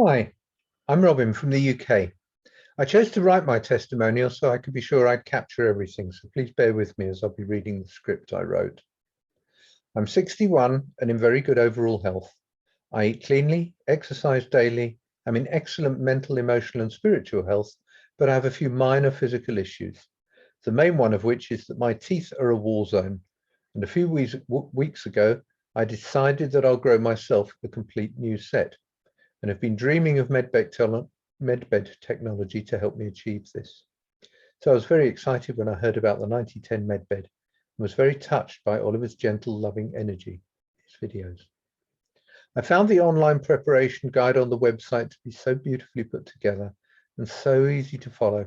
Hi, I'm Robin from the UK. I chose to write my testimonial so I could be sure I'd capture everything, so please bear with me as I'll be reading the script I wrote. I'm 61 and in very good overall health. I eat cleanly, exercise daily, I'm in excellent mental, emotional and spiritual health, but I have a few minor physical issues. The main one of which is that my teeth are a war zone, and a few weeks ago I decided that I'll grow myself a complete new set, and have been dreaming of medbed technology to help me achieve this. So I was very excited when I heard about the 9010 medbed and was very touched by Oliver's gentle, loving energy in his videos. I found the online preparation guide on the website to be so beautifully put together and so easy to follow,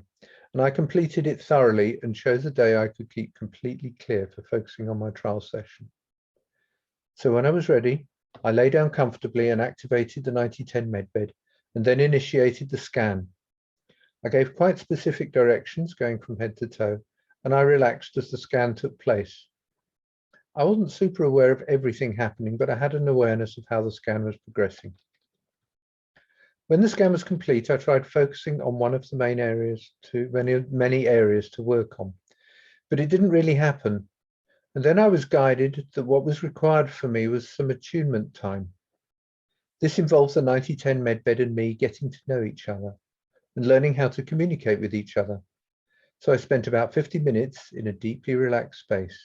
and I completed it thoroughly and chose a day I could keep completely clear for focusing on my trial session. So when I was ready, I lay down comfortably and activated the 9010 medbed and then initiated the scan. I gave quite specific directions going from head to toe, and I relaxed as the scan took place. I wasn't super aware of everything happening, but I had an awareness of how the scan was progressing. When the scan was complete, I tried focusing on one of the main areas to many areas to work on, but it didn't really happen. And then I was guided that what was required for me was some attunement time. This involves the 9010 medbed and me getting to know each other and learning how to communicate with each other. So I spent about 50 minutes in a deeply relaxed space,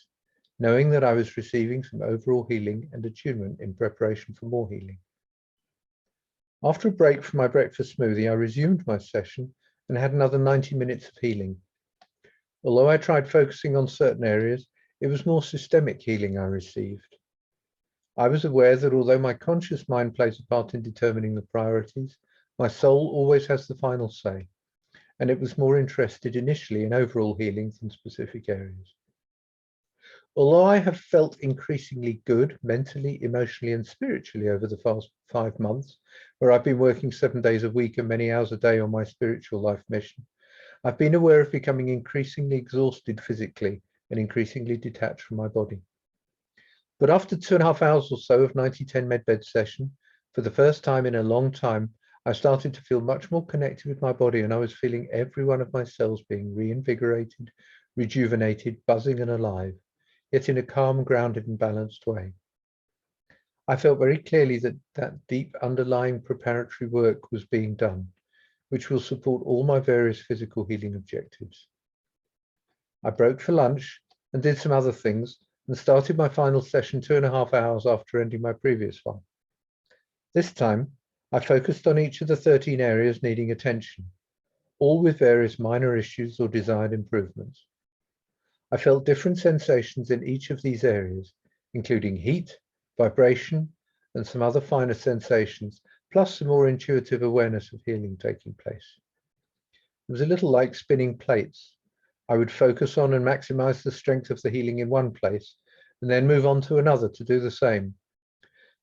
knowing that I was receiving some overall healing and attunement in preparation for more healing. After a break from my breakfast smoothie, I resumed my session and had another 90 minutes of healing. Although I tried focusing on certain areas, it was more systemic healing I received. I was aware that although my conscious mind plays a part in determining the priorities, my soul always has the final say, and it was more interested initially in overall healing than specific areas. Although I have felt increasingly good mentally, emotionally and spiritually over the past 5 months, where I've been working 7 days a week and many hours a day on my spiritual life mission, I've been aware of becoming increasingly exhausted physically and increasingly detached from my body. But after 2.5 hours or so of 9010 medbed session, for the first time in a long time, I started to feel much more connected with my body, and I was feeling every one of my cells being reinvigorated, rejuvenated, buzzing and alive, yet in a calm, grounded and balanced way. I felt very clearly that deep underlying preparatory work was being done, which will support all my various physical healing objectives. I broke for lunch and did some other things and started my final session 2.5 hours after ending my previous one. This time, I focused on each of the 13 areas needing attention, all with various minor issues or desired improvements. I felt different sensations in each of these areas, including heat, vibration, and some other finer sensations, plus some more intuitive awareness of healing taking place. It was a little like spinning plates. I would focus on and maximize the strength of the healing in one place, and then move on to another to do the same.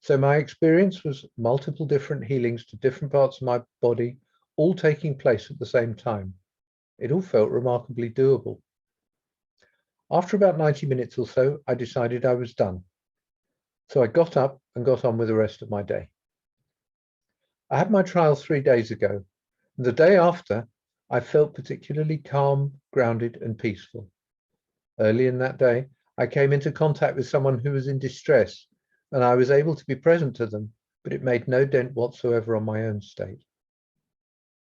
So my experience was multiple different healings to different parts of my body, all taking place at the same time. It all felt remarkably doable. After about 90 minutes or so, I decided I was done. So I got up and got on with the rest of my day. I had my trial 3 days ago, and the day after, I felt particularly calm, grounded, and peaceful. Early in that day, I came into contact with someone who was in distress, and I was able to be present to them, but it made no dent whatsoever on my own state.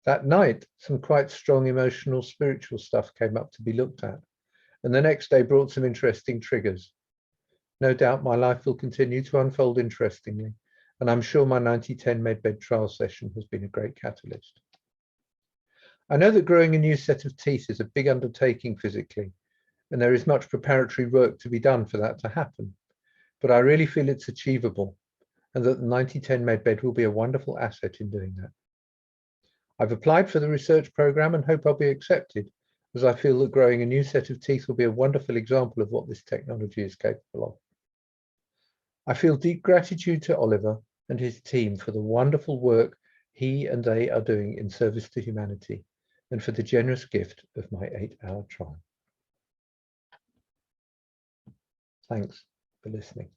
That night, some quite strong emotional, spiritual stuff came up to be looked at, and the next day brought some interesting triggers. No doubt my life will continue to unfold interestingly, and I'm sure my 9010 medbed trial session has been a great catalyst. I know that growing a new set of teeth is a big undertaking physically, and there is much preparatory work to be done for that to happen, but I really feel it's achievable, and that the 9010 medbed will be a wonderful asset in doing that. I've applied for the research program and hope I'll be accepted, as I feel that growing a new set of teeth will be a wonderful example of what this technology is capable of. I feel deep gratitude to Oliver and his team for the wonderful work he and they are doing in service to humanity, and for the generous gift of my 8-hour trial. Thanks for listening.